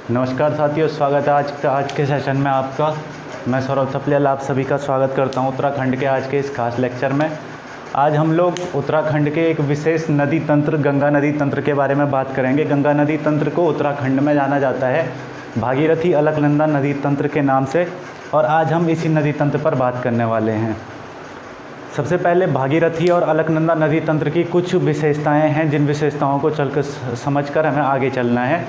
नमस्कार साथियों, स्वागत है आज के सेशन में आपका। मैं सौरभ थपलियाल आप सभी का स्वागत करता हूं उत्तराखंड के आज के इस खास लेक्चर में। आज हम लोग उत्तराखंड के एक विशेष नदी तंत्र गंगा नदी तंत्र के बारे में बात करेंगे। गंगा नदी तंत्र को उत्तराखंड में जाना जाता है भागीरथी अलकनंदा नदी तंत्र के नाम से, और आज हम इसी नदी तंत्र पर बात करने वाले हैं। सबसे पहले भागीरथी और अलकनंदा नदी तंत्र की कुछ विशेषताएं हैं, जिन विशेषताओं को चलकर समझकर हमें आगे चलना है।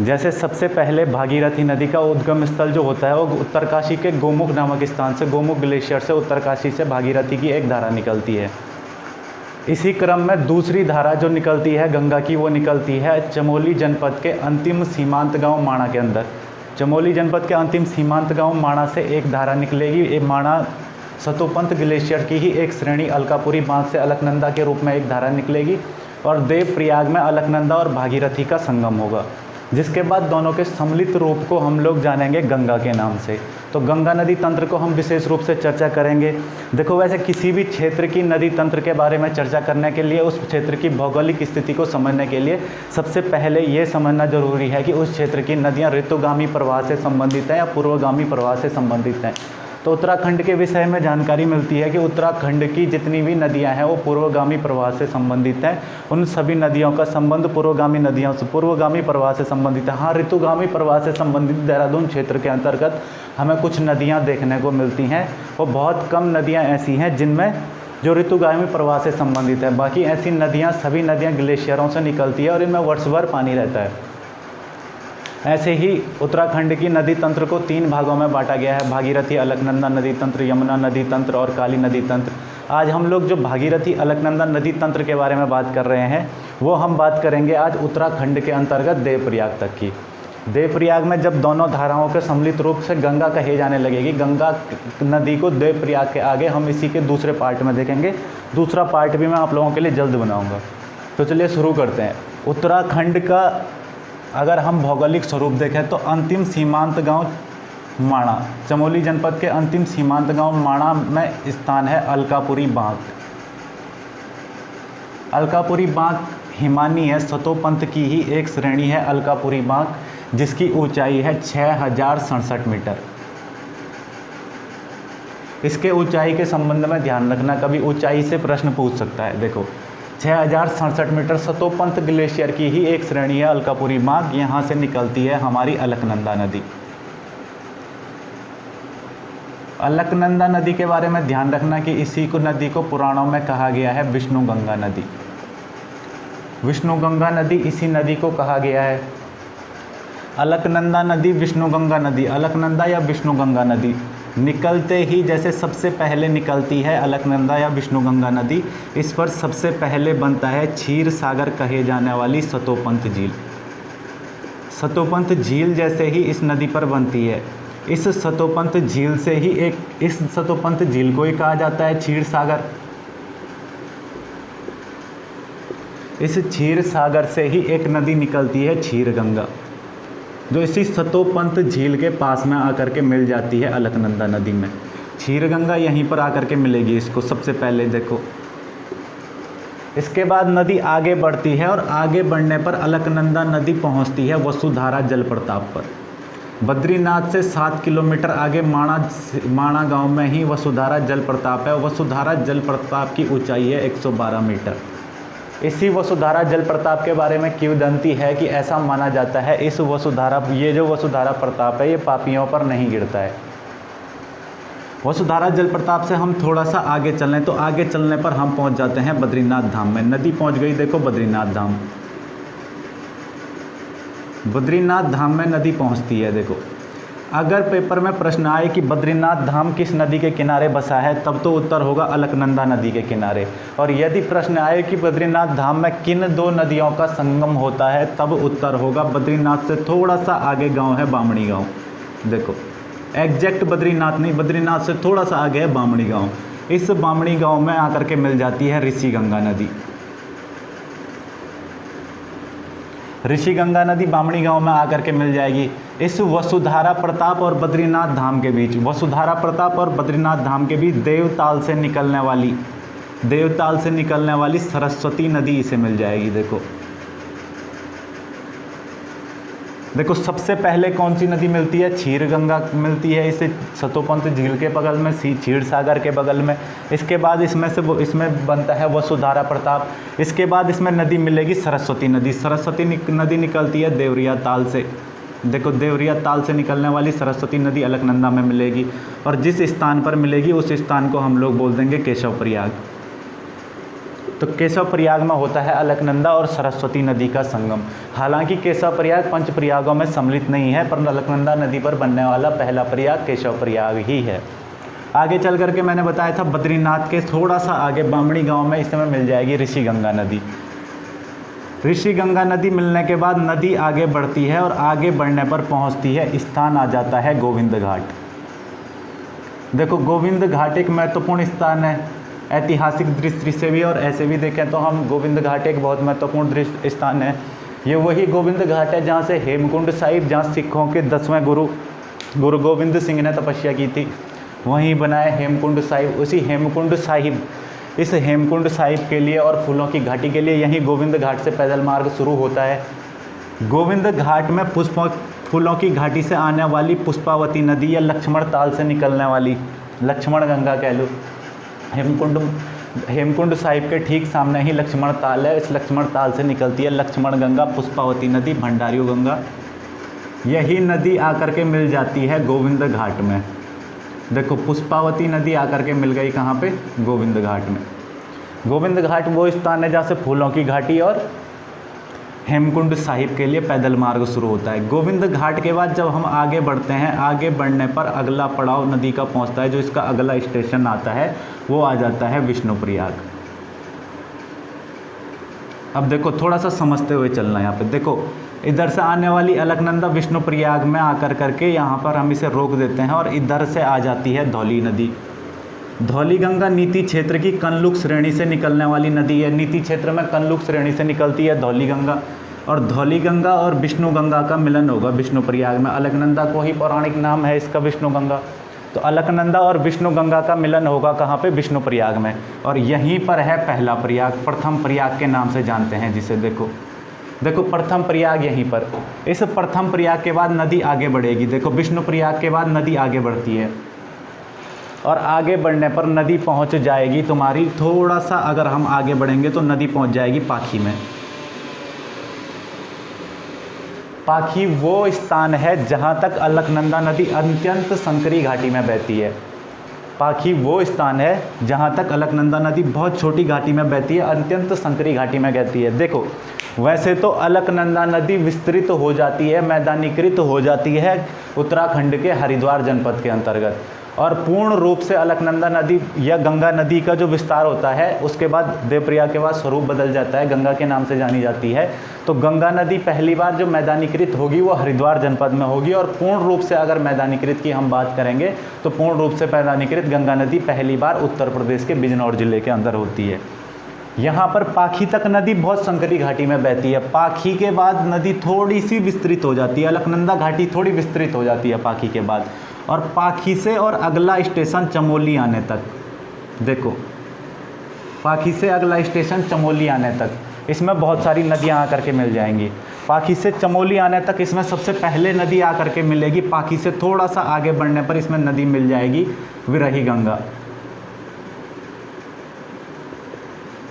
जैसे सबसे पहले भागीरथी नदी का उद्गम स्थल जो होता है वो उत्तरकाशी के गोमुख नामक स्थान से, गोमुख ग्लेशियर से उत्तरकाशी से भागीरथी की एक धारा निकलती है। इसी क्रम में दूसरी धारा जो निकलती है गंगा की, वो निकलती है चमोली जनपद के अंतिम सीमांत गांव माणा के अंदर। चमोली जनपद के अंतिम सीमांत गांव माणा से एक धारा निकलेगी। ये माणा सतोपंत ग्लेशियर की ही एक श्रेणी अलकापुरी बांध से अलकनंदा के रूप में एक धारा निकलेगी, और देवप्रयाग में अलकनंदा और भागीरथी का संगम होगा, जिसके बाद दोनों के सम्मिलित रूप को हम लोग जानेंगे गंगा के नाम से। तो गंगा नदी तंत्र को हम विशेष रूप से चर्चा करेंगे। देखो, वैसे किसी भी क्षेत्र की नदी तंत्र के बारे में चर्चा करने के लिए उस क्षेत्र की भौगोलिक स्थिति को समझने के लिए सबसे पहले ये समझना जरूरी है कि उस क्षेत्र की नदियाँ ऋतुगामी प्रवाह से संबंधित हैं या पूर्वगामी प्रवाह से संबंधित हैं। तो उत्तराखंड के विषय में जानकारी मिलती है कि उत्तराखंड की जितनी भी नदियां हैं वो पूर्वगामी प्रवाह से संबंधित हैं। उन सभी नदियों का संबंध पूर्वगामी नदियों से, पूर्वगामी प्रवाह से संबंधित है। हाँ, ऋतुगामी प्रवाह से संबंधित देहरादून क्षेत्र के अंतर्गत हमें कुछ नदियां देखने को मिलती हैं, वो बहुत कम नदियाँ ऐसी हैं जिनमें जो ऋतुगामी प्रवाह से संबंधित है। बाकी ऐसी नदियाँ, सभी नदियाँ ग्लेशियरों से निकलती है और इनमें वर्ष भर पानी रहता है। ऐसे ही उत्तराखंड की नदी तंत्र को 3 भागों में बांटा गया है: भागीरथी अलकनंदा नदी तंत्र, यमुना नदी तंत्र और काली नदी तंत्र। आज हम लोग जो भागीरथी अलकनंदा नदी तंत्र के बारे में बात कर रहे हैं वो हम बात करेंगे आज उत्तराखंड के अंतर्गत देवप्रयाग तक की। देवप्रयाग में जब दोनों धाराओं के सम्मिलित रूप से गंगा कहे जाने लगेगी, गंगा नदी को देवप्रयाग के आगे हम इसी के दूसरे पार्ट में देखेंगे। दूसरा पार्ट भी मैं आप लोगों के लिए जल्द बनाऊँगा। तो चलिए शुरू करते हैं। उत्तराखंड का अगर हम भौगोलिक स्वरूप देखें तो अंतिम सीमांत गांव माणा, चमोली जनपद के अंतिम सीमांत गांव माणा में स्थान है अलकापुरी बांध। अलकापुरी बांध हिमानी है, सतोपंत की ही एक श्रेणी है अलकापुरी बांध, जिसकी ऊंचाई है 6067 मीटर। इसके ऊंचाई के संबंध में ध्यान रखना, कभी ऊंचाई से प्रश्न पूछ सकता है। देखो, 6067 मीटर सतोपंत ग्लेशियर की ही एक श्रेणी है अलकापुरी बांध। यहाँ से निकलती है हमारी अलकनंदा नदी। अलकनंदा नदी के बारे में ध्यान रखना कि इसी को नदी को पुराणों में कहा गया है विष्णु गंगा नदी। विष्णु गंगा नदी इसी नदी को कहा गया है। अलकनंदा नदी, विष्णु गंगा नदी, अलकनंदा या विष्णु गंगा नदी निकलते ही जैसे सबसे पहले निकलती है अलकनंदा या विष्णु गंगा नदी, इस पर सबसे पहले बनता है क्षीर सागर कहे जाने वाली सतोपंत झील। सतोपंत झील जैसे ही इस नदी पर बनती है, इस सतोपंत झील से ही इस सतोपंत झील को ही कहा जाता है क्षीर सागर। इस क्षीर सागर से ही एक नदी निकलती है क्षीर गंगा, जो इसी सतोपंत झील के पास में आकर के मिल जाती है अलकनंदा नदी में। क्षीर गंगा यहीं पर आकर के मिलेगी इसको सबसे पहले। देखो, इसके बाद नदी आगे बढ़ती है और आगे बढ़ने पर अलकनंदा नदी पहुंचती है वसुधारा जल प्रताप पर। बद्रीनाथ से 7 किलोमीटर आगे माणा गांव में ही वसुधारा जल प्रताप है। वसुधारा जल प्रताप की ऊंचाई है 112 मीटर। इसी वसुधारा जल प्रताप के बारे में किंवदंती है कि ऐसा माना जाता है ये जो वसुधारा प्रताप है ये पापियों पर नहीं गिरता है। वसुधारा जल प्रताप से हम थोड़ा सा आगे चलें तो आगे चलने पर हम पहुंच जाते हैं बद्रीनाथ धाम में। नदी पहुंच गई, देखो बद्रीनाथ धाम। बद्रीनाथ धाम में नदी पहुंचती है। देखो, अगर पेपर में प्रश्न आए कि बद्रीनाथ धाम किस नदी के किनारे बसा है, तब तो उत्तर होगा अलकनंदा नदी के किनारे। और यदि प्रश्न आए कि बद्रीनाथ धाम में किन 2 नदियों का संगम होता है, तब उत्तर होगा बद्रीनाथ से थोड़ा सा आगे गांव है बामणी गांव। देखो, एग्जैक्ट बद्रीनाथ नहीं, बद्रीनाथ से थोड़ा सा आगे है बामणी गांव। इस बामणी गांव में आकर के मिल जाती है ऋषि गंगा नदी। ऋषि गंगा नदी बामणी गांव में आकर के मिल जाएगी। इस वसुधारा प्रताप और बद्रीनाथ धाम के बीच, वसुधारा प्रताप और बद्रीनाथ धाम के बीच देवताल से निकलने वाली सरस्वती नदी इसे मिल जाएगी। देखो, देखो सबसे पहले कौन सी नदी मिलती है, क्षीर गंगा मिलती है, इसे सतोपंथ झील के बगल में, क्षीर सागर के बगल में। इसके बाद इसमें बनता है वसुधारा प्रताप। इसके बाद इसमें नदी मिलेगी सरस्वती नदी। सरस्वती नदी निकलती है देवरिया ताल से। देखो देवरिया ताल से निकलने वाली सरस्वती नदी अलकनंदा में मिलेगी, और जिस स्थान पर मिलेगी उस स्थान को हम लोग बोल देंगे केशव प्रयाग। तो केशव प्रयाग में होता है अलकनंदा और सरस्वती नदी का संगम। हालांकि केशव प्रयाग पंच प्रयागों में सम्मिलित नहीं है, पर अलकनंदा नदी पर बनने वाला पहला प्रयाग केशव प्रयाग ही है। आगे चल करके मैंने बताया था बद्रीनाथ के थोड़ा सा आगे बामणी गांव में इस समय मिल जाएगी ऋषि गंगा नदी। ऋषि गंगा नदी मिलने के बाद नदी आगे बढ़ती है, और आगे बढ़ने पर पहुंचती है, स्थान आ जाता है गोविंद घाट। देखो गोविंद घाट एक महत्वपूर्ण स्थान है, ऐतिहासिक दृष्टि से भी और ऐसे भी देखें तो हम गोविंद घाट एक बहुत महत्वपूर्ण स्थान है। ये वही गोविंद घाट है जहाँ से हेमकुंड साहिब, जहाँ सिखों के 10वें गुरु गोविंद सिंह ने तपस्या की थी, वहीं बना है हेमकुंड साहिब। उसी हेमकुंड साहिब, इस हेमकुंड साहिब के लिए और फूलों की घाटी के लिए यहीं गोविंद घाट से पैदल मार्ग शुरू होता है। गोविंद घाट में फूलों की घाटी से आने वाली पुष्पावती नदी या लक्ष्मण ताल से निकलने वाली लक्ष्मण गंगा कह लो, हेमकुंड साहिब के ठीक सामने ही लक्ष्मण ताल है। इस लक्ष्मण ताल से निकलती है लक्ष्मण गंगा, पुष्पावती नदी, भंडारियो गंगा। यही नदी आकर के मिल जाती है गोविंद घाट में। देखो पुष्पावती नदी आकर के मिल गई कहाँ पे, गोविंद घाट में। गोविंद घाट वो स्थान है जहाँ से फूलों की घाटी और हेमकुंड साहिब के लिए पैदल मार्ग शुरू होता है। गोविंद घाट के बाद जब हम आगे बढ़ते हैं, आगे बढ़ने पर अगला पड़ाव नदी का पहुंचता है, जो इसका अगला स्टेशन आता है वो आ जाता है विष्णुप्रयाग। अब देखो थोड़ा सा समझते हुए चलना है यहाँ पे। देखो इधर से आने वाली अलकनंदा विष्णुप्रयाग में आकर करके यहाँ पर हम इसे रोक देते हैं, और इधर से आ जाती है धौली नदी। धौली गंगा नीति क्षेत्र की कनलुक श्रेणी से निकलने वाली नदी है। नीति क्षेत्र में कनलुक श्रेणी से निकलती है धौली गंगा, और धौली गंगा और विष्णु गंगा का मिलन होगा विष्णुप्रयाग में। अलकनंदा को ही पौराणिक नाम है इसका विष्णु गंगा, तो अलकनंदा और विष्णु गंगा का मिलन होगा कहाँ पे, विष्णुप्रयाग में। और यहीं पर है पहला प्रयाग, प्रथम प्रयाग के नाम से जानते हैं जिसे। देखो प्रथम प्रयाग यहीं पर। इस प्रथम प्रयाग के बाद नदी आगे बढ़ेगी। देखो विष्णुप्रयाग के बाद नदी आगे बढ़ती है, और आगे बढ़ने पर नदी पहुंच जाएगी तुम्हारी, थोड़ा सा अगर हम आगे बढ़ेंगे तो नदी पहुंच जाएगी पाखी में। पाखी वो स्थान है जहां तक अलकनंदा नदी अत्यंत संकरी घाटी में बहती है। पाखी वो स्थान है जहां तक अलकनंदा नदी बहुत छोटी घाटी में बहती है, अत्यंत संकरी घाटी में बहती है। देखो वैसे तो अलकनंदा नदी विस्तृत हो जाती है, मैदानीकृत हो जाती है उत्तराखंड के हरिद्वार जनपद के अंतर्गत, और पूर्ण रूप से अलकनंदा नदी या गंगा नदी का जो विस्तार होता है उसके बाद देवप्रयाग के बाद स्वरूप बदल जाता है, गंगा के नाम से जानी जाती है। तो गंगा नदी पहली बार जो मैदानीकृत होगी वो हरिद्वार जनपद में होगी, और पूर्ण रूप से अगर मैदानीकृत की हम बात करेंगे तो पूर्ण रूप से मैदानीकृत गंगा नदी पहली बार उत्तर प्रदेश के बिजनौर जिले के अंदर होती है। यहाँ पर पाखी तक नदी बहुत संकरी घाटी में बहती है। पाखी के बाद नदी थोड़ी सी विस्तृत हो जाती है, अलकनंदा घाटी थोड़ी विस्तृत हो जाती है पाखी के बाद, और पाखी से और अगला स्टेशन चमोली आने तक। देखो पाखी से अगला स्टेशन चमोली आने तक, इसमें बहुत सारी नदियाँ आकर के मिल जाएंगी। पाखी से चमोली आने तक इसमें सबसे पहले नदी आकर के मिलेगी। पाखी से थोड़ा सा आगे बढ़ने पर इसमें नदी मिल जाएगी विरही गंगा।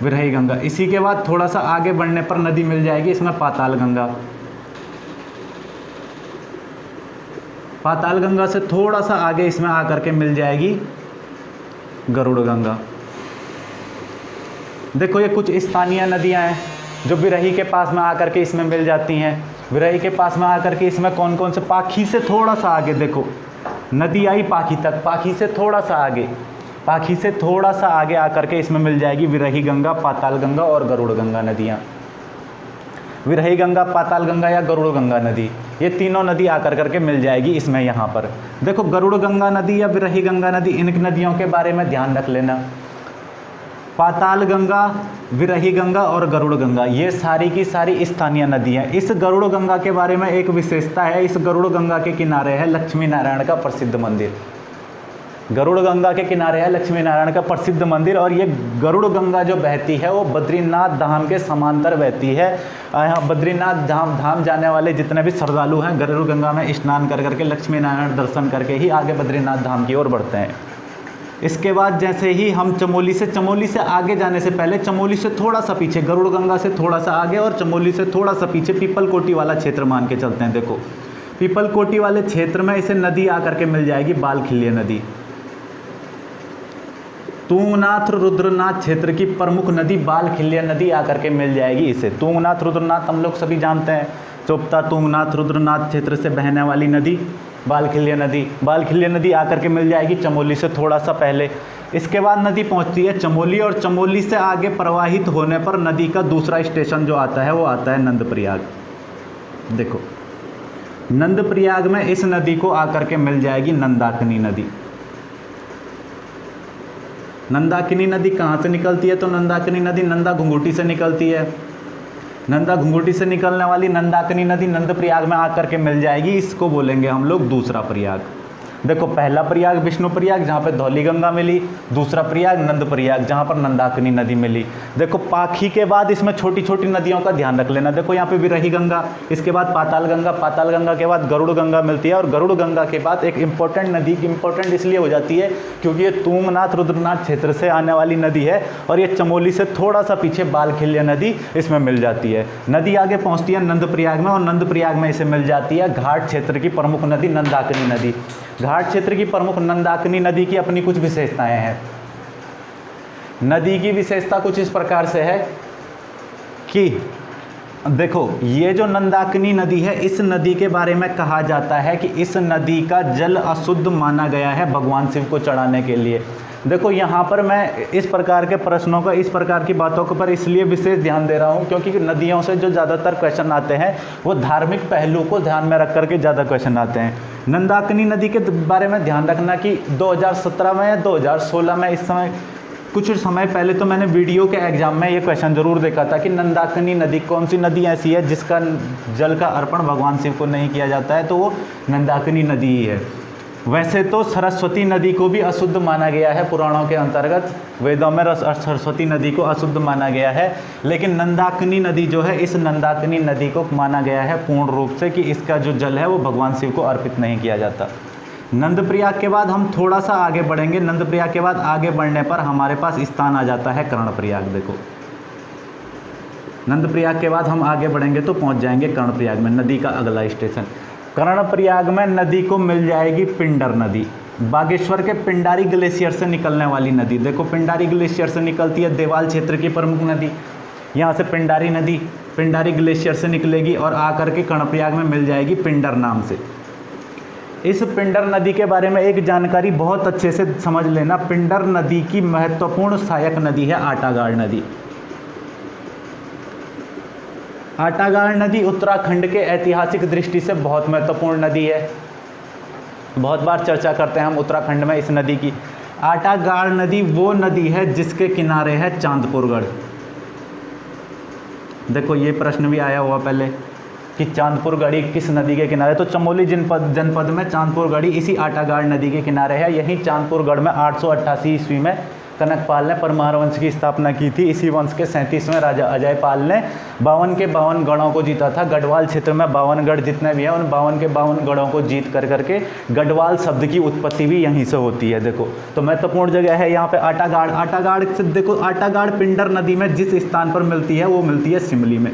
विरही गंगा, इसी के बाद थोड़ा सा आगे बढ़ने पर नदी मिल जाएगी इसमें पाताल गंगा। पाताल गंगा से थोड़ा सा आगे इसमें आकर के मिल जाएगी गरुड़ गंगा। देखो ये कुछ स्थानीय नदियां हैं जो विरही के पास में आकर के इसमें मिल जाती हैं। विरही के पास में आकर के इसमें कौन कौन से, पाखी से थोड़ा सा आगे देखो नदी आई पाखी तक, पाखी से थोड़ा सा आगे, पाखी से थोड़ा सा आगे आकर के इसमें मिल जाएगी विरही गंगा, पाताल गंगा और गरुड़ गंगा नदियाँ। विरही गंगा, पाताल गंगा या गरुड़ गंगा नदी, ये तीनों नदी आकर करके मिल जाएगी इसमें। यहाँ पर देखो गरुड़ गंगा नदी या विरही गंगा नदी, इन नदियों के बारे में ध्यान रख लेना। पाताल गंगा, विरही गंगा और गरुड़ गंगा, ये सारी की सारी स्थानीय नदी हैं। इस गरुड़ गंगा के बारे में एक विशेषता है, इस गरुड़ गंगा के किनारे है लक्ष्मी नारायण का प्रसिद्ध मंदिर। गरुड़ गंगा के किनारे है लक्ष्मी नारायण का प्रसिद्ध मंदिर, और ये गरुड़ गंगा जो बहती है वो बद्रीनाथ धाम के समांतर बहती है। यहाँ बद्रीनाथ धाम जाने वाले जितने भी श्रद्धालु हैं गरुड़ गंगा में स्नान कर करके लक्ष्मी नारायण दर्शन करके ही आगे बद्रीनाथ धाम की ओर बढ़ते हैं। इसके बाद जैसे ही हम चमोली से आगे जाने से पहले, चमोली से थोड़ा सा पीछे, गरुड़ गंगा से थोड़ा सा आगे और चमोली से थोड़ा सा पीछे पीपल कोटी वाला क्षेत्र मान के चलते हैं। देखो पीपल कोटी वाले क्षेत्र में इसे नदी आकर के मिल जाएगी, बालखिल्य नदी। तुंगनाथ रुद्रनाथ क्षेत्र की प्रमुख नदी बालखिल्य नदी आकर के मिल जाएगी इसे। तुंगनाथ रुद्रनाथ हम लोग सभी जानते हैं, चोपता तुंगनाथ रुद्रनाथ क्षेत्र से बहने वाली नदी बालखिल्य नदी। बालखिल्य नदी आकर के मिल जाएगी चमोली से थोड़ा सा पहले। इसके बाद नदी पहुंचती है चमोली, और चमोली से आगे प्रवाहित होने पर नदी का दूसरा स्टेशन जो आता है वो आता है नंदप्रयाग। देखो नंदप्रयाग में इस नदी को आकर के मिल जाएगी नंदाकिनी नदी। नंदाकिनी नदी कहाँ से निकलती है? तो नंदाकिनी नदी नंदा घुंघुटी से निकलती है। नंदा घुंघुटी से निकलने वाली नंदाकिनी नदी नंदप्रयाग में आकर के मिल जाएगी, इसको बोलेंगे हम लोग दूसरा प्रयाग। देखो पहला प्रयाग विष्णु प्रयाग जहाँ पे धौली गंगा मिली, दूसरा प्रयाग नंद प्रयाग जहाँ पर नंदाकिनी नदी मिली। देखो पाखी के बाद इसमें छोटी छोटी नदियों का ध्यान रख लेना। देखो यहाँ पे विरही गंगा, इसके बाद पाताल गंगा के बाद गरुड़ गंगा मिलती है, और गरुड़ गंगा के बाद एक इंपॉर्टेंट नदी, इंपॉर्टेंट इसलिए हो जाती है क्योंकि ये तुंगनाथ रुद्रनाथ क्षेत्र से आने वाली नदी है, और ये चमोली से थोड़ा सा पीछे बालखिल्य नदी इसमें मिल जाती है। नदी आगे पहुँचती है नंदप्रयाग में, और नंदप्रयाग में इसे मिल जाती है घाट क्षेत्र की प्रमुख नदी नंदाकिनी नदी। घाट क्षेत्र की प्रमुख नंदाकिनी नदी की अपनी कुछ विशेषताएं हैं। नदी की विशेषता कुछ इस प्रकार से है कि देखो ये जो नंदाकिनी नदी है, इस नदी के बारे में कहा जाता है कि इस नदी का जल अशुद्ध माना गया है भगवान शिव को चढ़ाने के लिए। देखो यहाँ पर मैं इस प्रकार के प्रश्नों का, इस प्रकार की बातों के पर इसलिए विशेष ध्यान दे रहा हूँ क्योंकि नदियों से जो ज़्यादातर क्वेश्चन आते हैं वो धार्मिक पहलू को ध्यान में रख करके ज़्यादा क्वेश्चन आते हैं। नंदाकिनी नदी के बारे में ध्यान रखना कि 2017 में या 2016 में, इस समय कुछ समय पहले तो मैंने वीडियो के एग्जाम में ये क्वेश्चन जरूर देखा था कि नंदाकिनी नदी कौन सी नदी ऐसी है जिसका जल का अर्पण भगवान शिव को नहीं किया जाता है, तो वो नंदाकिनी नदी ही है। वैसे तो सरस्वती नदी को भी अशुद्ध माना गया है पुराणों के अंतर्गत, वेदों में सरस्वती नदी को अशुद्ध माना गया है, लेकिन नंदाकिनी नदी जो है, इस नंदाकिनी नदी को माना गया है पूर्ण रूप से कि इसका जो जल है वो भगवान शिव को अर्पित नहीं किया जाता। नंदप्रयाग के बाद हम थोड़ा सा आगे बढ़ेंगे। नंदप्रयाग के बाद आगे बढ़ने पर हमारे पास स्थान आ जाता है कर्णप्रयाग। देखो नंदप्रयाग के बाद हम आगे बढ़ेंगे तो पहुंच जाएंगे कर्णप्रयाग में, नदी का अगला स्टेशन। कर्णप्रयाग में नदी को मिल जाएगी पिंडर नदी, बागेश्वर के पिंडारी ग्लेशियर से निकलने वाली नदी। देखो पिंडारी ग्लेशियर से निकलती है, देवाल क्षेत्र की प्रमुख नदी। यहाँ से पिंडारी नदी पिंडारी ग्लेशियर से निकलेगी और आकर के कर्णप्रयाग में मिल जाएगी पिंडर नाम से। इस पिंडर नदी के बारे में एक जानकारी बहुत अच्छे से समझ लेना। पिंडर नदी की महत्वपूर्ण सहायक नदी है आटागाड़ नदी। आटागाड़ नदी उत्तराखंड के ऐतिहासिक दृष्टि से बहुत महत्वपूर्ण नदी है। बहुत बार चर्चा करते हैं हम उत्तराखंड में इस नदी की। आटागाड़ नदी वो नदी है जिसके किनारे है चांदपुरगढ़। देखो ये प्रश्न भी आया हुआ पहले कि चांदपुरगढ़ी किस नदी के किनारे, तो चमोली जनपद में चांदपुरगढ़ी इसी आटागाड़ नदी के किनारे है। यहीं चांदपुरगढ़ में 888 ईस्वी में कनकपाल ने परमार वंश की स्थापना की थी। इसी वंश के 37वें राजा अजयपाल ने 52 के 52 गढ़ों को जीता था। गढ़वाल क्षेत्र में 52 गढ़ जितने भी हैं उन 52 के 52 गढ़ों को जीत कर करके गढ़वाल शब्द की उत्पत्ति भी यहीं से होती है। देखो तो महत्वपूर्ण जगह है यहाँ पे आटागाड़। आटागाड़ से देखो, आटागाड़ पिंडर नदी में जिस स्थान पर मिलती है वो मिलती है सिमली में।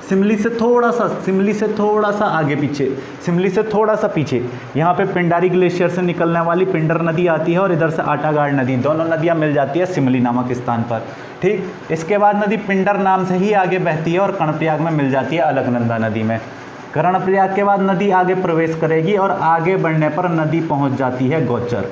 सिमली से थोड़ा सा आगे पीछे, सिमली से थोड़ा सा पीछे यहाँ पे पिंडारी ग्लेशियर से निकलने वाली पिंडर नदी आती है और इधर से आटागाड़ नदी, दोनों नदियाँ मिल जाती है सिमली नामक स्थान पर। ठीक, इसके बाद नदी पिंडर नाम से ही आगे बहती है और कर्णप्रयाग में मिल जाती है अलकनंदा नदी में। कर्णप्रयाग के बाद नदी आगे प्रवेश करेगी और आगे बढ़ने पर नदी पहुँच जाती है गौचर।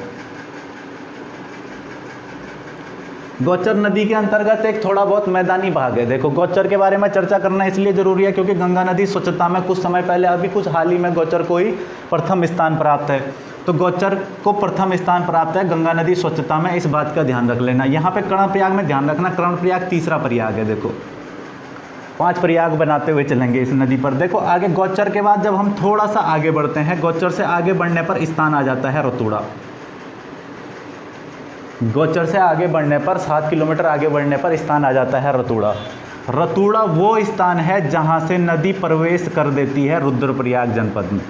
गौचर नदी के अंतर्गत एक थोड़ा बहुत मैदानी भाग है। देखो गौचर के बारे में चर्चा करना इसलिए ज़रूरी है क्योंकि गंगा नदी स्वच्छता में कुछ समय पहले, अभी कुछ हाल ही में गौचर को ही प्रथम स्थान प्राप्त है। तो गौचर को प्रथम स्थान प्राप्त है गंगा नदी स्वच्छता में, इस बात का ध्यान रख लेना। यहाँ पे कर्णप्रयाग में ध्यान रखना, कर्णप्रयाग तीसरा प्रयाग है। देखो 5 प्रयाग बनाते हुए चलेंगे इस नदी पर। देखो आगे गौचर के बाद जब हम थोड़ा सा आगे बढ़ते हैं, गौचर से आगे बढ़ने पर स्थान आ जाता है रतूड़ा। गौचर से आगे बढ़ने पर 7 किलोमीटर आगे बढ़ने पर स्थान आ जाता है रतूड़ा। रतूड़ा वो स्थान है जहाँ से नदी प्रवेश कर देती है रुद्रप्रयाग जनपद में।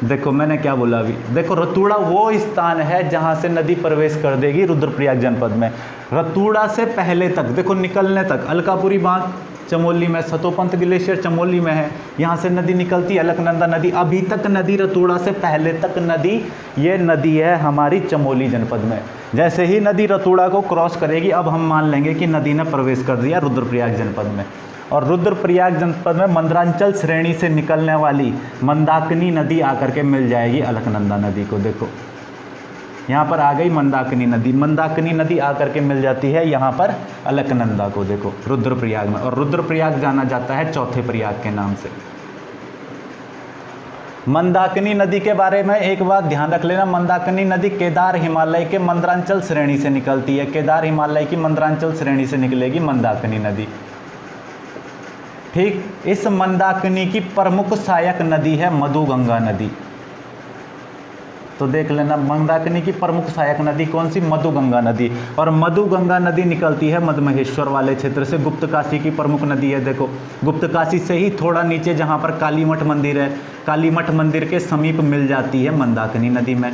देखो मैंने क्या बोला अभी, देखो रतूड़ा वो स्थान है जहाँ से नदी प्रवेश कर देगी रुद्रप्रयाग जनपद में। रतूड़ा से पहले तक देखो निकलने तक अलकापुरी बांध चमोली में, सतोपंत ग्लेशियर चमोली में है, यहाँ से नदी निकलती है अलकनंदा नदी। अभी तक नदी रतूड़ा से पहले तक नदी, ये नदी है हमारी चमोली जनपद में। जैसे ही नदी रतूड़ा को क्रॉस करेगी अब हम मान लेंगे कि नदी ने प्रवेश कर दिया रुद्रप्रयाग जनपद में। और रुद्रप्रयाग जनपद में मंदरांचल श्रेणी से निकलने वाली मंदाकिनी नदी आकर के मिल जाएगी अलकनंदा नदी को। देखो यहाँ पर आ गई मंदाकिनी नदी, मंदाकिनी नदी आकर के मिल जाती है यहाँ पर अलकनंदा को, देखो रुद्रप्रयाग में। और रुद्रप्रयाग जाना जाता है चौथे प्रयाग के नाम से। मंदाकिनी नदी के बारे में एक बात ध्यान रख लेना, मंदाकिनी नदी केदार हिमालय के मंदरांचल श्रेणी से निकलती है। केदार हिमालय की मंदरांचल श्रेणी से निकलेगी मंदाकिनी नदी। ठीक, इस मंदाकिनी की प्रमुख सहायक नदी है मधुगंगा नदी। तो देख लेना मंदाकिनी की प्रमुख सहायक नदी कौन सी, मधुगंगा नदी। और मधुगंगा नदी निकलती है मधमहेश्वर वाले क्षेत्र से। गुप्तकाशी की प्रमुख नदी है। देखो गुप्तकाशी से ही थोड़ा नीचे जहाँ पर कालीमठ मंदिर है, कालीमठ मंदिर के समीप मिल जाती है मंदाकिनी नदी में।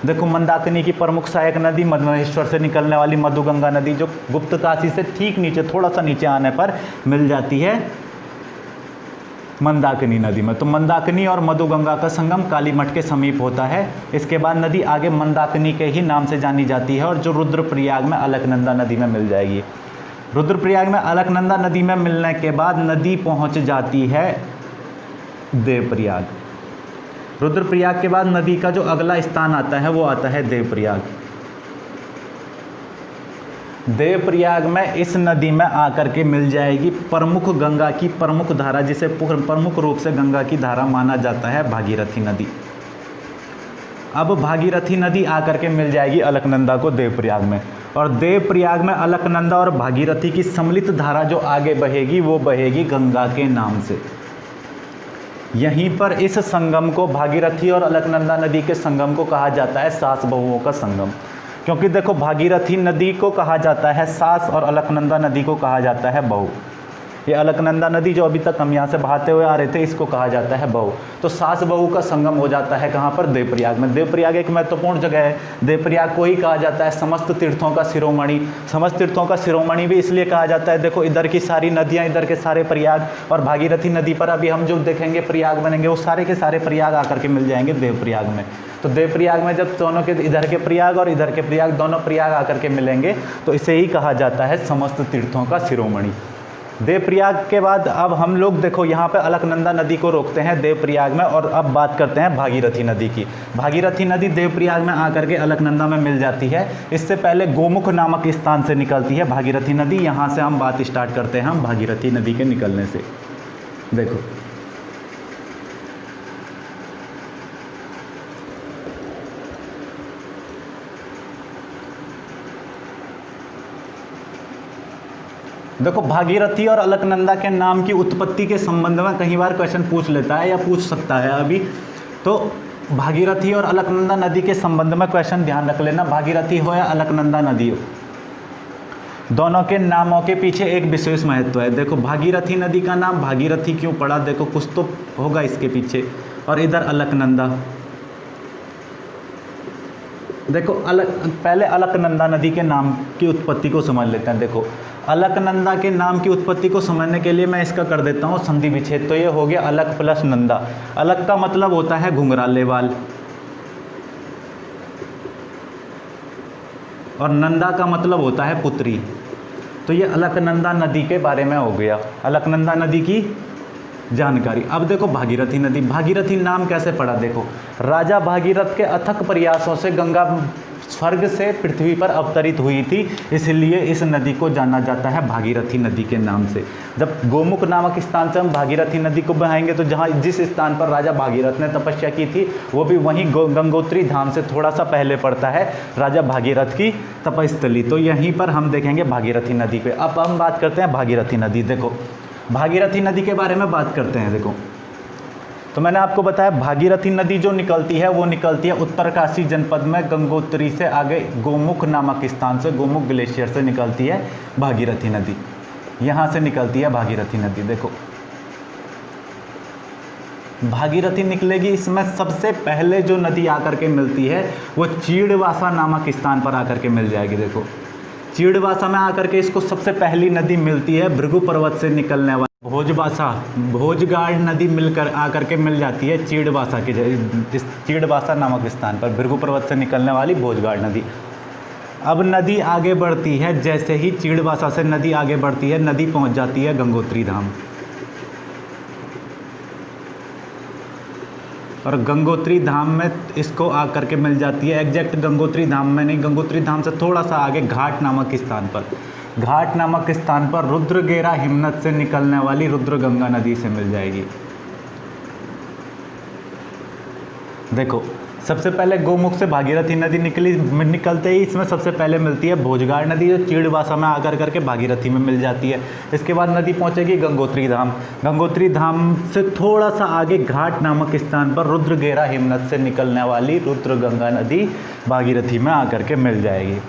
देखो मंदाकिनी की प्रमुख सहायक नदी मधमहेश्वर से निकलने वाली मधुगंगा नदी जो गुप्तकाशी से ठीक नीचे थोड़ा सा नीचे आने पर मिल जाती है मंदाकिनी नदी में। तो मंदाकिनी और मधुगंगा का संगम कालीमठ के समीप होता है। इसके बाद नदी आगे मंदाकिनी के ही नाम से जानी जाती है और जो रुद्रप्रयाग में अलकनंदा नदी में मिल जाएगी। रुद्रप्रयाग में अलकनंदा नदी में मिलने के बाद नदी पहुंच जाती है देवप्रयाग। रुद्रप्रयाग के बाद नदी का जो अगला स्थान आता है वो आता है देवप्रयाग। देवप्रयाग में इस नदी में आकर के मिल जाएगी प्रमुख गंगा की प्रमुख धारा, जिसे प्रमुख रूप से गंगा की धारा माना जाता है भागीरथी नदी। अब भागीरथी नदी आकर के मिल जाएगी अलकनंदा को देवप्रयाग में। और देवप्रयाग में अलकनंदा और भागीरथी की सम्मिलित धारा जो आगे बहेगी वो बहेगी गंगा के नाम से। यहीं पर इस संगम को, भागीरथी और अलकनंदा नदी के संगम को कहा जाता है सास बहुओं का संगम। क्योंकि देखो भागीरथी नदी को कहा जाता है सास और अलकनंदा नदी को कहा जाता है बहू। ये अलकनंदा नदी जो अभी तक हम यहाँ से बहाते हुए आ रहे थे इसको कहा जाता है बहू। तो सास बहू का संगम हो जाता है कहाँ पर, देवप्रयाग में। देवप्रयाग एक महत्वपूर्ण जगह है। देवप्रयाग को ही कहा जाता है समस्त तीर्थों का शिरोमणि। समस्त तीर्थों का शिरोमणि भी इसलिए कहा जाता है, देखो इधर की सारी नदियाँ, इधर के सारे प्रयाग, और भागीरथी नदी पर अभी हम जो देखेंगे प्रयाग बनेंगे वो सारे के सारे प्रयाग आकर के मिल जाएंगे देवप्रयाग में। तो देवप्रयाग में जब दोनों के, इधर के प्रयाग और इधर के प्रयाग, दोनों प्रयाग आकर के मिलेंगे तो इसे ही कहा जाता है समस्त तीर्थों का शिरोमणि। देवप्रयाग के बाद अब हम लोग देखो यहाँ पे अलकनंदा नदी को रोकते हैं देवप्रयाग में, और अब बात करते हैं भागीरथी नदी की। भागीरथी नदी देवप्रयाग में आकर के अलकनंदा में मिल जाती है। इससे पहले गोमुख नामक स्थान से निकलती है भागीरथी नदी। यहाँ से हम बात स्टार्ट करते हैं हम भागीरथी नदी के निकलने से। देखो देखो भागीरथी और अलकनंदा के नाम की उत्पत्ति के संबंध में कई बार क्वेश्चन पूछ लेता है या पूछ सकता है अभी। तो भागीरथी और अलकनंदा नदी के संबंध में क्वेश्चन ध्यान रख लेना, भागीरथी हो या अलकनंदा नदी हो, दोनों के नामों के पीछे एक विशेष महत्व है। देखो भागीरथी नदी का नाम भागीरथी क्यों पड़ा, देखो कुछ तो होगा इसके पीछे। और इधर अलकनंदा, देखो पहले अलकनंदा नदी के नाम की उत्पत्ति को समझ लेते हैं। देखो अलकनंदा के नाम की उत्पत्ति को समझने के लिए मैं इसका कर देता हूँ संधि विच्छेद। तो ये हो गया अलक प्लस नंदा। अलक का मतलब होता है घुंघराले बाल और नंदा का मतलब होता है पुत्री। तो ये अलकनंदा नदी के बारे में हो गया, अलकनंदा नदी की जानकारी। अब देखो भागीरथी नदी, भागीरथी नाम कैसे पड़ा, देखो राजा भागीरथ के अथक प्रयासों से गंगा स्वर्ग से पृथ्वी पर अवतरित हुई थी, इसलिए इस नदी को जाना जाता है भागीरथी नदी के नाम से। जब गोमुख नामक स्थान से हम भागीरथी नदी को बहाएंगे तो जहाँ जिस स्थान पर राजा भागीरथ ने तपस्या की थी वो भी वहीं गंगोत्री धाम से थोड़ा सा पहले पड़ता है राजा भागीरथ की तपस्थली। तो यहीं पर हम देखेंगे भागीरथी नदी पे। अब हम बात करते हैं भागीरथी नदी। देखो भागीरथी नदी के बारे में बात करते हैं। देखो तो मैंने आपको बताया भागीरथी नदी जो निकलती है वो निकलती है उत्तरकाशी जनपद में गंगोत्री से आगे गोमुख नामक स्थान से, गोमुख ग्लेशियर से निकलती है भागीरथी नदी। यहाँ से निकलती है भागीरथी नदी। देखो भागीरथी निकलेगी, इसमें सबसे पहले जो नदी आकर के मिलती है वो चीड़वासा नामक स्थान पर आकर के मिल जाएगी। देखो चीड़वासा में आकर के इसको सबसे पहली नदी मिलती है भृगु पर्वत से निकलने वाली भोजवासा, भोजगाड़ नदी मिलकर आकर के मिल जाती है चीड़वासा के, इस चीड़वासा नामक स्थान पर भृगु पर्वत से निकलने वाली भोजगाड़ नदी। अब नदी आगे बढ़ती है, जैसे ही चीड़वासा से नदी आगे बढ़ती है नदी पहुंच जाती है गंगोत्री धाम। और गंगोत्री धाम में इसको आकर के मिल जाती है, एग्जैक्ट गंगोत्री धाम में नहीं, गंगोत्री धाम से थोड़ा सा आगे घाट नामक स्थान पर, घाट नामक स्थान पर रुद्रगेरा हिमनद से निकलने वाली रुद्रगंगा नदी से मिल जाएगी। देखो सबसे पहले गोमुख से भागीरथी नदी निकलते ही इसमें सबसे पहले मिलती है भोजगाड़ नदी, जो चीड़वासा में आकर करके भागीरथी में मिल जाती है। इसके बाद नदी पहुंचेगी गंगोत्री धाम। गंगोत्री धाम से थोड़ा सा आगे घाट नामक स्थान पर रुद्रगेरा हिमनद से निकलने वाली रुद्रगंगा नदी भागीरथी में आकर के मिल जाएगी।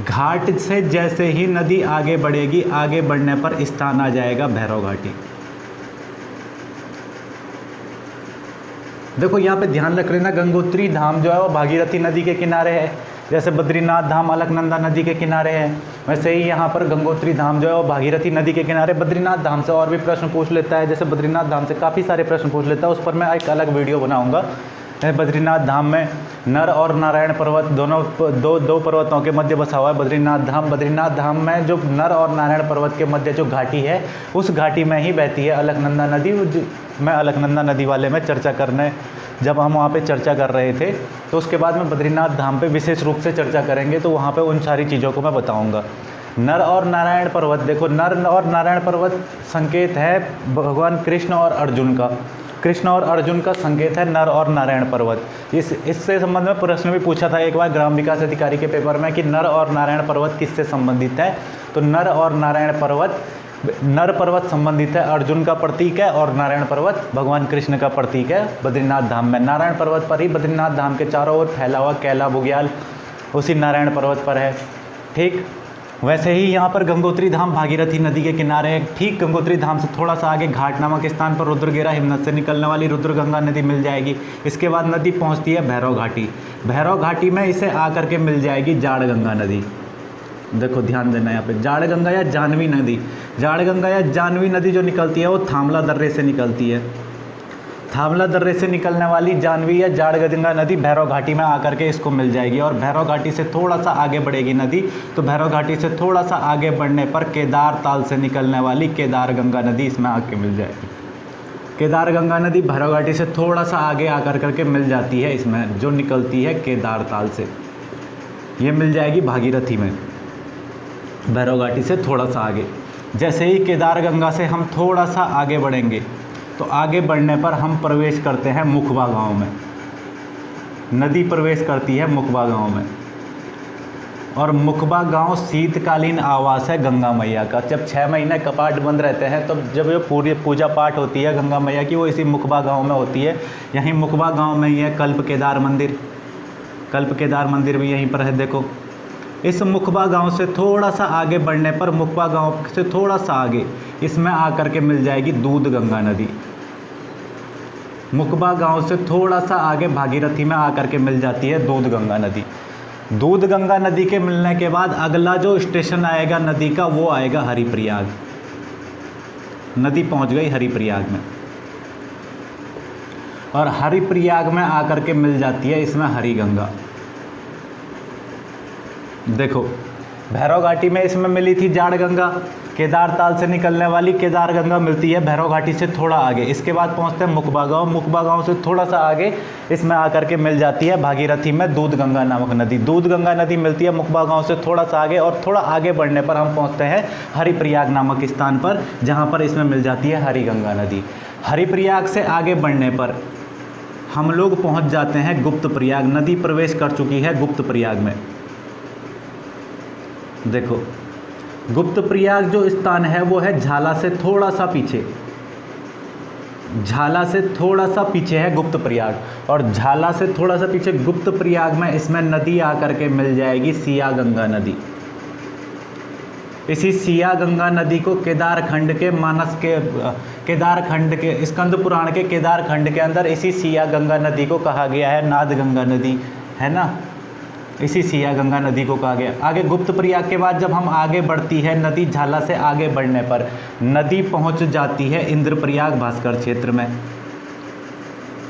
घाट से जैसे ही नदी आगे बढ़ेगी, आगे बढ़ने पर स्थान आ जाएगा भैरव घाटी। देखो यहाँ पे ध्यान रख लेना, गंगोत्री धाम जो है वो भागीरथी नदी के किनारे है। जैसे बद्रीनाथ धाम अलकनंदा नदी के किनारे है, वैसे ही यहाँ पर गंगोत्री धाम जो है वो भागीरथी नदी के किनारे। बद्रीनाथ धाम से और भी प्रश्न पूछ लेता है, जैसे बद्रीनाथ धाम से काफ़ी सारे प्रश्न पूछ लेता है, उस पर मैं एक अलग वीडियो बनाऊँगा। बद्रीनाथ धाम में नर और नारायण पर्वत दोनों दो पर्वतों के मध्य बसा हुआ है बद्रीनाथ धाम। बद्रीनाथ धाम में जो नर और नारायण पर्वत के मध्य जो घाटी है, उस घाटी में ही बहती है अलकनंदा नदी। मैं अलकनंदा नदी वाले में चर्चा करने, जब हम वहाँ पे चर्चा कर रहे थे, तो उसके बाद में बद्रीनाथ धाम पे विशेष रूप से चर्चा करेंगे, तो वहाँ पे उन सारी चीज़ों को मैं बताऊँगा। नर और नारायण पर्वत, देखो नर और नारायण पर्वत संकेत है भगवान कृष्ण और अर्जुन का। कृष्ण और अर्जुन का संकेत है नर और नारायण पर्वत। इससे संबंध में प्रश्न भी पूछा था एक बार ग्राम विकास अधिकारी के पेपर में कि नर और नारायण पर्वत किससे संबंधित है। तो नर और नारायण पर्वत, नर पर्वत संबंधित है अर्जुन का प्रतीक है, और नारायण पर्वत भगवान कृष्ण का प्रतीक है बद्रीनाथ धाम में। नारायण पर्वत पर ही बद्रीनाथ धाम के चारों ओर फैला हुआ कैला बुग्याल उसी नारायण पर्वत पर है। ठीक वैसे ही यहाँ पर गंगोत्री धाम भागीरथी नदी के किनारे है। ठीक गंगोत्री धाम से थोड़ा सा आगे घाट नामक स्थान पर रुद्रगेरा हिमनद से निकलने वाली रुद्रगंगा नदी मिल जाएगी। इसके बाद नदी पहुँचती है भैरव घाटी। भैरव घाटी में इसे आकर के मिल जाएगी जाड़ गंगा नदी। देखो ध्यान देना यहाँ पे, जाड़ गंगा या जानवी नदी, जाड़ गंगा या जानवी नदी जो निकलती है वो थामला दर्रे से निकलती है। थामला दर्रे से निकलने वाली जानवी या जाड़ गंगा नदी भैरव घाटी में आकर के इसको मिल जाएगी। और भैरव घाटी से थोड़ा सा आगे बढ़ेगी नदी, तो भैरव घाटी से थोड़ा सा आगे बढ़ने पर केदार ताल से निकलने वाली केदार गंगा नदी इसमें आके मिल जाएगी। केदार गंगा नदी भैरव घाटी से थोड़ा सा आगे आकर करके मिल जाती है, इसमें जो निकलती है केदार ताल से, ये मिल जाएगी भागीरथी में भैरव घाटी से थोड़ा सा आगे। जैसे ही केदार गंगा से हम थोड़ा सा आगे बढ़ेंगे, तो आगे बढ़ने पर हम प्रवेश करते हैं मुखबा गांव में। नदी प्रवेश करती है मुखबा गांव में, और मुखबा गांव शीतकालीन आवास है गंगा मैया का। जब 6 महीने कपाट बंद रहते हैं, तो जब ये पूरी पूजा पाठ होती है गंगा मैया की, वो इसी मुखबा गांव में होती है। यहीं मुखबा गांव में ही है कल्प केदार मंदिर, कल्प केदार मंदिर भी यहीं पर है। देखो इस मुखबा गांव से थोड़ा सा आगे बढ़ने पर, मुखबा गांव से थोड़ा सा आगे इसमें आकर के मिल जाएगी दूध गंगा नदी। मुखबा गांव से थोड़ा सा आगे भागीरथी में आकर के मिल जाती है दूध गंगा नदी। दूध गंगा नदी के मिलने के बाद अगला जो स्टेशन आएगा नदी का, वो आएगा हरिप्रयाग। नदी पहुंच गई हरिप्रयाग में, और हरिप्रयाग में आकर के मिल जाती है इसमें हरि गंगा। देखो भैरव घाटी में इसमें मिली थी जाड़ गंगा, केदार ताल से निकलने वाली केदार गंगा मिलती है भैरव घाटी से थोड़ा आगे। इसके बाद पहुंचते हैं मुखबा गांव, मुखबा गांव से थोड़ा सा आगे इसमें आकर के मिल जाती है भागीरथी में दूध गंगा नामक नदी। दूध गंगा नदी मिलती है मुखबा गांव से थोड़ा सा आगे, और थोड़ा आगे बढ़ने पर हम पहुंचते हैं हरिप्रयाग नामक स्थान पर, जहाँ पर इसमें मिल जाती है हरि गंगा नदी। हरिप्रयाग से आगे बढ़ने पर हम लोग पहुँच जाते हैं गुप्त प्रयाग। नदी प्रवेश कर चुकी है गुप्त प्रयाग में। देखो गुप्त प्रयाग जो स्थान है वो है झाला से थोड़ा सा पीछे। झाला से थोड़ा सा पीछे है गुप्त प्रयाग, और झाला से थोड़ा सा पीछे गुप्त प्रयाग में इसमें नदी आकर के मिल जाएगी सिया गंगा नदी। इसी सिया गंगा नदी को केदारखंड के स्कंद पुराण के केदारखंड के अंदर इसी सिया गंगा नदी को कहा गया है नाद गंगा नदी, है ना। इसी सिया गंगा नदी को कहा गया। आगे गुप्त प्रयाग के बाद जब हम आगे बढ़ती है नदी, झाला से आगे बढ़ने पर नदी पहुंच जाती है इंद्रप्रयाग भास्कर क्षेत्र में।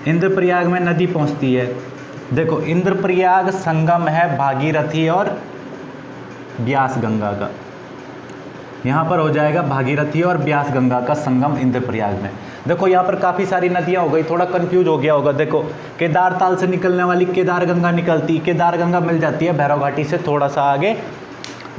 इंद्रप्रयाग में नदी पहुंचती है। देखो इंद्रप्रयाग संगम है भागीरथी और ब्यास गंगा का। यहाँ पर हो जाएगा भागीरथी और ब्यास गंगा का संगम इंद्रप्रयाग में। देखो यहाँ पर काफ़ी सारी नदियाँ हो गई, थोड़ा कंफ्यूज हो गया होगा। देखो केदार ताल से निकलने वाली केदार गंगा निकलती, केदार गंगा मिल जाती है भैरव घाटी से थोड़ा सा आगे।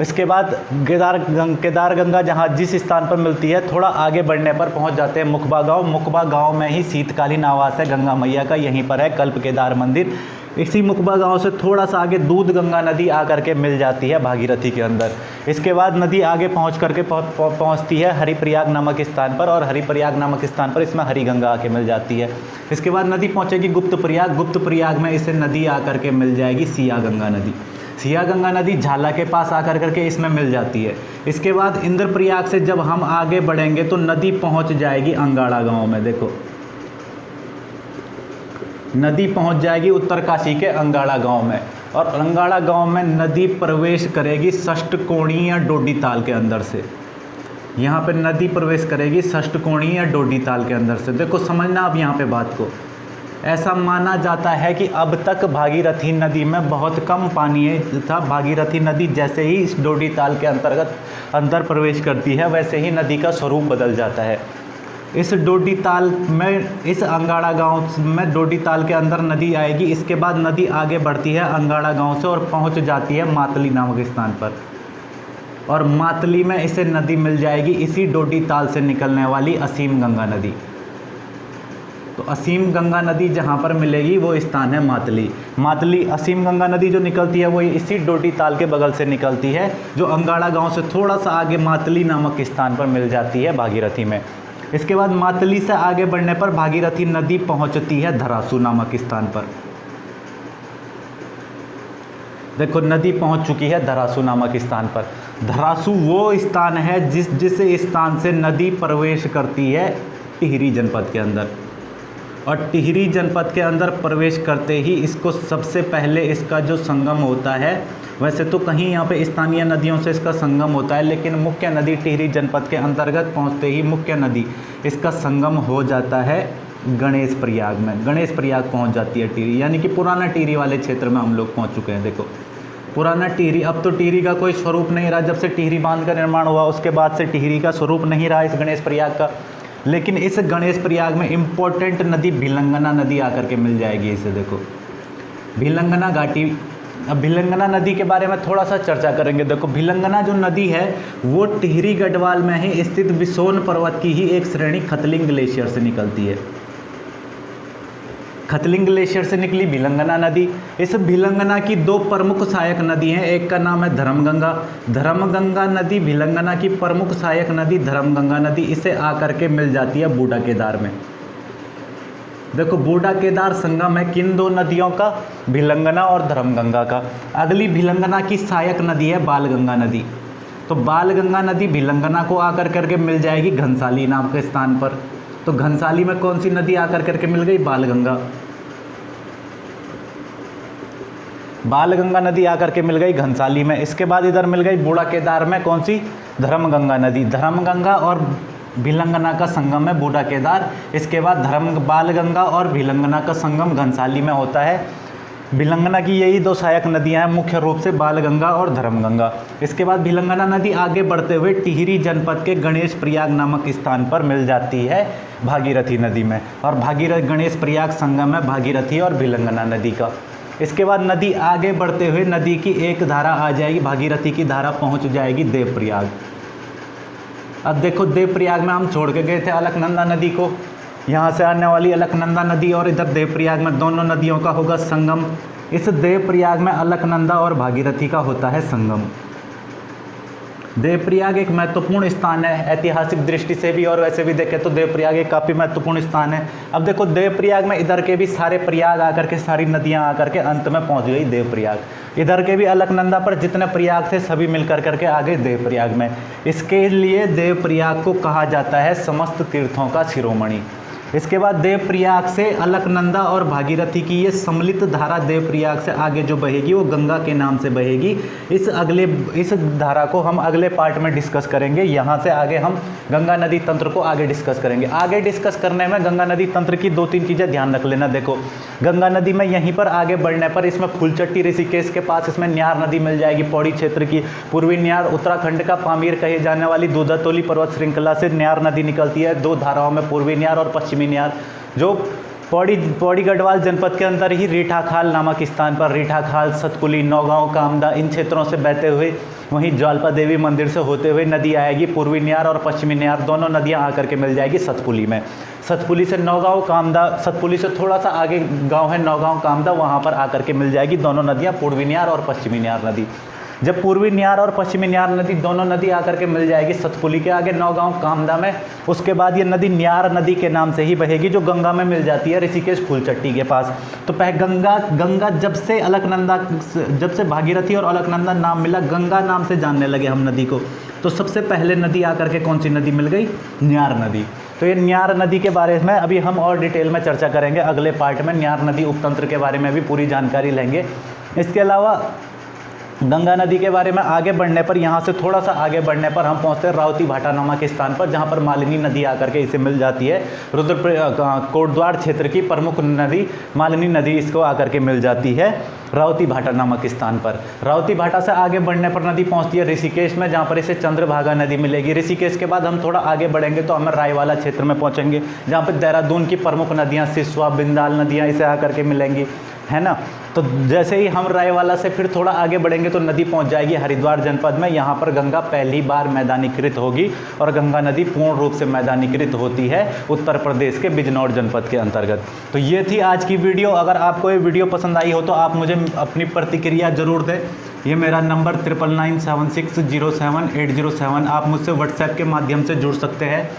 इसके बाद केदार गंगा जहाँ जिस स्थान पर मिलती है थोड़ा आगे बढ़ने पर पहुँच जाते हैं मुखबा गाँव। मुखबा गाँव में ही शीतकालीन आवास है गंगा मैया का, यहीं पर है कल्प केदार मंदिर। इसी मुखबा गांव से थोड़ा सा आगे दूध गंगा नदी आकर के मिल जाती है भागीरथी के अंदर। इसके बाद नदी आगे पहुंच करके पहुंचती है हरिप्रयाग नामक स्थान पर, और हरिप्रयाग नामक स्थान पर इसमें हरि गंगा आके मिल जाती है। इसके बाद नदी पहुंचेगी गुप्त प्रयाग, गुप्त प्रयाग में इसे नदी आकर के मिल जाएगी सिया गंगा नदी। सिया गंगा नदी झाला के पास आकर करके इसमें मिल जाती है। इसके बाद इंद्रप्रयाग से जब हम आगे बढ़ेंगे तो नदी पहुँच जाएगी अंगाड़ा गाँव में। देखो नदी पहुंच जाएगी उत्तरकाशी के अंगाड़ा गांव में, और अंगाड़ा गांव में नदी प्रवेश करेगी षष्ठकोणी या डोडी ताल के अंदर से। यहाँ पे नदी प्रवेश करेगी षष्ठकोणी या डोडी ताल के अंदर से। देखो समझना अब यहाँ पे बात को, ऐसा माना जाता है कि अब तक भागीरथी नदी में बहुत कम पानी था। भागीरथी नदी जैसे ही इस डोडी ताल के अंतर्गत अंदर प्रवेश करती है वैसे ही नदी का स्वरूप बदल जाता है। इस डोडी ताल में, इस अंगाड़ा गांव में डोडी ताल के अंदर नदी आएगी। इसके बाद नदी आगे बढ़ती है अंगाड़ा गांव से और पहुंच जाती है मातली नामक स्थान पर, और मातली में इसे नदी मिल जाएगी इसी डोडी ताल से निकलने वाली असीम गंगा नदी। तो असीम गंगा नदी जहाँ पर मिलेगी वो स्थान है मातली। मातली असीम गंगा नदी जो निकलती है वो इसी डोडी ताल के बगल से निकलती है, जो अंगाड़ा गाँव से थोड़ा सा आगे मातली नामक स्थान पर मिल जाती है भागीरथी में। इसके बाद मातली से आगे बढ़ने पर भागीरथी नदी पहुंचती है धरासू नामक स्थान पर। देखो नदी पहुंच चुकी है धरासू नामक स्थान पर। धरासू वो स्थान है जिस स्थान से नदी प्रवेश करती है टिहरी जनपद के अंदर, और टिहरी जनपद के अंदर प्रवेश करते ही इसको सबसे पहले इसका जो संगम होता है, वैसे तो कहीं यहाँ पे स्थानीय नदियों से इसका संगम होता है, लेकिन मुख्य नदी टिहरी जनपद के अंतर्गत पहुँचते ही मुख्य नदी इसका संगम हो जाता है गणेश प्रयाग में। गणेश प्रयाग पहुँच जाती है टिहरी, यानी कि पुराना टिहरी वाले क्षेत्र में हम लोग पहुँच चुके हैं। देखो पुराना टिहरी, अब तो टिहरी का कोई स्वरूप नहीं रहा। जब से टिहरी बांध का निर्माण हुआ उसके बाद से टिहरी का स्वरूप नहीं रहा इस गणेश प्रयाग का। लेकिन इस गणेश प्रयाग में इम्पोर्टेंट नदी भिलंगना नदी आकर के मिल जाएगी इसे। देखो भिलंगना घाटी। अब भिलंगना नदी के बारे में थोड़ा सा चर्चा करेंगे। देखो भिलंगना जो नदी है वो टिहरी गढ़वाल में ही स्थित विसोन पर्वत की ही एक श्रेणी खतलिंग ग्लेशियर से निकलती है। खतलिंग ग्लेशियर से निकली भिलंगना नदी। इस भिलंगना की दो प्रमुख सहायक नदी हैं, एक का नाम है धर्मगंगा। धर्मगंगा नदी भिलंगना की प्रमुख सहायक नदी धर्मगंगा नदी इसे आकर के मिल जाती है बूढ़ा केदार में। देखो बूढ़ा केदार संगम है किन दो नदियों का, भिलंगना और धर्मगंगा का। अगली भिलंगना की सहायक नदी है बालगंगा नदी। तो बालगंगा नदी भिलंगना को आकर करके मिल जाएगी घनसाली नाम के स्थान पर। तो घनसाली में कौन सी नदी आकर करके मिल गई, बालगंगा। बालगंगा नदी आकर के मिल गई घनसाली में। इसके बाद इधर मिल गई बूढ़ा केदार में कौन सी, धर्मगंगा नदी। धर्मगंगा और भिलंगना का संगम है बूढ़ा केदार। इसके बाद बालगंगा और भिलंगना का संगम घनसाली में होता है। भिलंगना की यही दो सहायक नदियां हैं मुख्य रूप से, बालगंगा और धर्मगंगा। इसके बाद भिलंगना नदी आगे बढ़ते हुए टिहरी जनपद के गणेश प्रयाग नामक स्थान पर मिल जाती है भागीरथी नदी में, और गणेश प्रयाग संगम है भागीरथी और भिलंगना नदी का। इसके बाद नदी आगे बढ़ते हुए नदी की एक धारा आ जाएगी, भागीरथी की धारा पहुंच जाएगी देवप्रयाग। अब देखो देवप्रयाग में हम छोड़ के गए थे अलकनंदा नदी को, यहाँ से आने वाली अलकनंदा नदी और इधर देवप्रयाग में दोनों नदियों का होगा संगम। इस देवप्रयाग में अलकनंदा और भागीरथी का होता है संगम। देवप्रयाग एक महत्वपूर्ण स्थान है ऐतिहासिक दृष्टि से भी, और वैसे भी देखें तो देवप्रयाग एक काफ़ी महत्वपूर्ण स्थान है। अब देखो देवप्रयाग में इधर के भी सारे प्रयाग आकर के, सारी नदियां आकर के अंत में पहुंच गई देवप्रयाग। इधर के भी अलकनंदा पर जितने प्रयाग थे सभी मिलकर करके आ गए देवप्रयाग में। इसके लिए देवप्रयाग को कहा जाता है समस्त तीर्थों का शिरोमणि। इसके बाद देवप्रयाग से अलकनंदा और भागीरथी की ये सम्मिलित धारा देवप्रयाग से आगे जो बहेगी वो गंगा के नाम से बहेगी। इस धारा को हम अगले पार्ट में डिस्कस करेंगे। यहाँ से आगे हम गंगा नदी तंत्र को आगे डिस्कस करेंगे। आगे डिस्कस करने में गंगा नदी तंत्र की 2-3 चीज़ें ध्यान रख लेना। देखो गंगा नदी में यहीं पर आगे बढ़ने पर इसमें फूलचट्टी ऋषिकेश के पास इसमें न्यार नदी मिल जाएगी, पौड़ी क्षेत्र की। पूर्वी न्यार उत्तराखंड का पामीर कहे जाने वाली दूधातोली पर्वत श्रृंखला से न्यार नदी निकलती है। 2 धाराओं में पूर्वी न्यार और पश्चिमी न्यार, जो पौड़ी गढ़वाल जनपद के अंदर ही रीठा खाल नामक स्थान पर, रीठा खाल, सतपुली, नौगांव, कामदा इन क्षेत्रों से बहते हुए वहीं ज्वाल्पा देवी मंदिर से होते हुए नदी आएगी। पूर्वी न्यार और पश्चिमी न्यार दोनों नदियां आकर के मिल जाएगी सतपुली में। सतपुली से नौगांव, कामदा, सतपुली से थोड़ा सा आगे गांव है नौगांव, कामदा, वहां पर आकर के मिल जाएगी दोनों नदियां, पूर्वी न्यार और पश्चिमी न्यार नदी। जब पूर्वी न्यार और पश्चिमी न्यार नदी दोनों नदी आकर के मिल जाएगी सतपुली के आगे नौगांव, कामदा में, उसके बाद ये नदी न्यार नदी के नाम से ही बहेगी, जो गंगा में मिल जाती है ऋषिकेश फूलचट्टी के पास। तो गंगा जब से भागीरथी और अलकनंदा नाम मिला, गंगा नाम से जानने लगे हम नदी को, तो सबसे पहले नदी आकर के कौन सी नदी मिल गई? न्यार नदी। तो ये न्यार नदी के बारे में अभी हम और डिटेल में चर्चा करेंगे अगले पार्ट में। न्यार नदी उपतंत्र के बारे में भी पूरी जानकारी लेंगे। इसके अलावा गंगा नदी के बारे में आगे बढ़ने पर, यहाँ से थोड़ा सा आगे बढ़ने पर हम पहुँचते हैं रावती भाटा नामक स्थान पर, जहाँ पर मालिनी नदी आकर के इसे मिल जाती है। कोटद्वार क्षेत्र की प्रमुख नदी मालिनी नदी इसको आकर के मिल जाती है रावती भाटा नामक स्थान पर। रावती भाटा से आगे बढ़ने पर नदी पहुँचती है ऋषिकेश में, जहाँ पर इसे चंद्रभागा नदी मिलेगी। ऋषिकेश के बाद हम थोड़ा आगे बढ़ेंगे तो हमें रायवाला क्षेत्र में पहुँचेंगे, जहाँ पर देहरादून की प्रमुख नदियाँ सिसवा, बिंदाल नदियाँ इसे आकर के मिलेंगी, है ना। तो जैसे ही हम रायवाला से फिर थोड़ा आगे बढ़ेंगे तो नदी पहुंच जाएगी हरिद्वार जनपद में। यहाँ पर गंगा पहली बार मैदानीकृत होगी, और गंगा नदी पूर्ण रूप से मैदानीकृत होती है उत्तर प्रदेश के बिजनौर जनपद के अंतर्गत। तो ये थी आज की वीडियो। अगर आपको ये वीडियो पसंद आई हो तो आप मुझे अपनी प्रतिक्रिया ज़रूर दें। ये मेरा नंबर 9997607807। आप मुझसे व्हाट्सएप के माध्यम से जुड़ सकते हैं,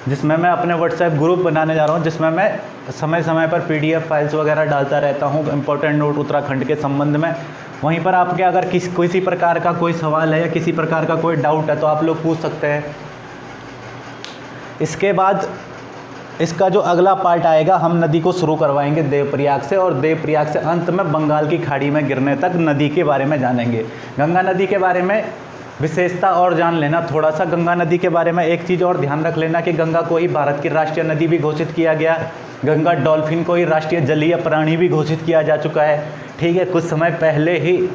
जिसमें मैं अपने व्हाट्सएप ग्रुप बनाने जा रहा हूं, जिसमें मैं समय समय पर PDF फाइल्स वगैरह डालता रहता हूं, इम्पोर्टेंट नोट उत्तराखंड के संबंध में। वहीं पर आपके अगर किसी प्रकार का कोई सवाल है या किसी प्रकार का कोई डाउट है तो आप लोग पूछ सकते हैं। इसके बाद इसका जो अगला पार्ट आएगा, हम नदी को शुरू करवाएंगे देवप्रयाग से, और देवप्रयाग से अंत में बंगाल की खाड़ी में गिरने तक नदी के बारे में जानेंगे। गंगा नदी के बारे में विशेषता और जान लेना थोड़ा सा। गंगा नदी के बारे में एक चीज़ और ध्यान रख लेना कि गंगा को ही भारत की राष्ट्रीय नदी भी घोषित किया गया। गंगा डॉल्फिन को ही राष्ट्रीय जलीय प्राणी भी घोषित किया जा चुका है, ठीक है, कुछ समय पहले ही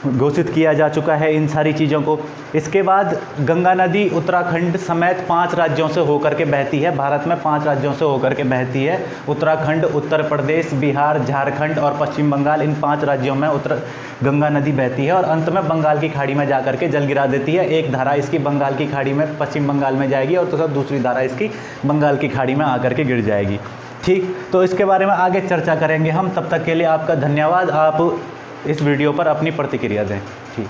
घोषित किया जा चुका है इन सारी चीज़ों को। इसके बाद गंगा नदी उत्तराखंड समेत 5 राज्यों से होकर के बहती है। भारत में 5 राज्यों से होकर के बहती है। उत्तराखंड, उत्तर प्रदेश, बिहार, झारखंड और पश्चिम बंगाल, इन 5 राज्यों में गंगा नदी बहती है, और अंत में बंगाल की खाड़ी में जाकर के जल गिरा देती है। एक धारा इसकी बंगाल की खाड़ी में, पश्चिम बंगाल में जाएगी, और तो दूसरी धारा इसकी बंगाल की खाड़ी में आकर के गिर जाएगी, ठीक। तो इसके बारे में आगे चर्चा करेंगे हम। तब तक के लिए आपका धन्यवाद। आप इस वीडियो पर अपनी प्रतिक्रिया दें, ठीक।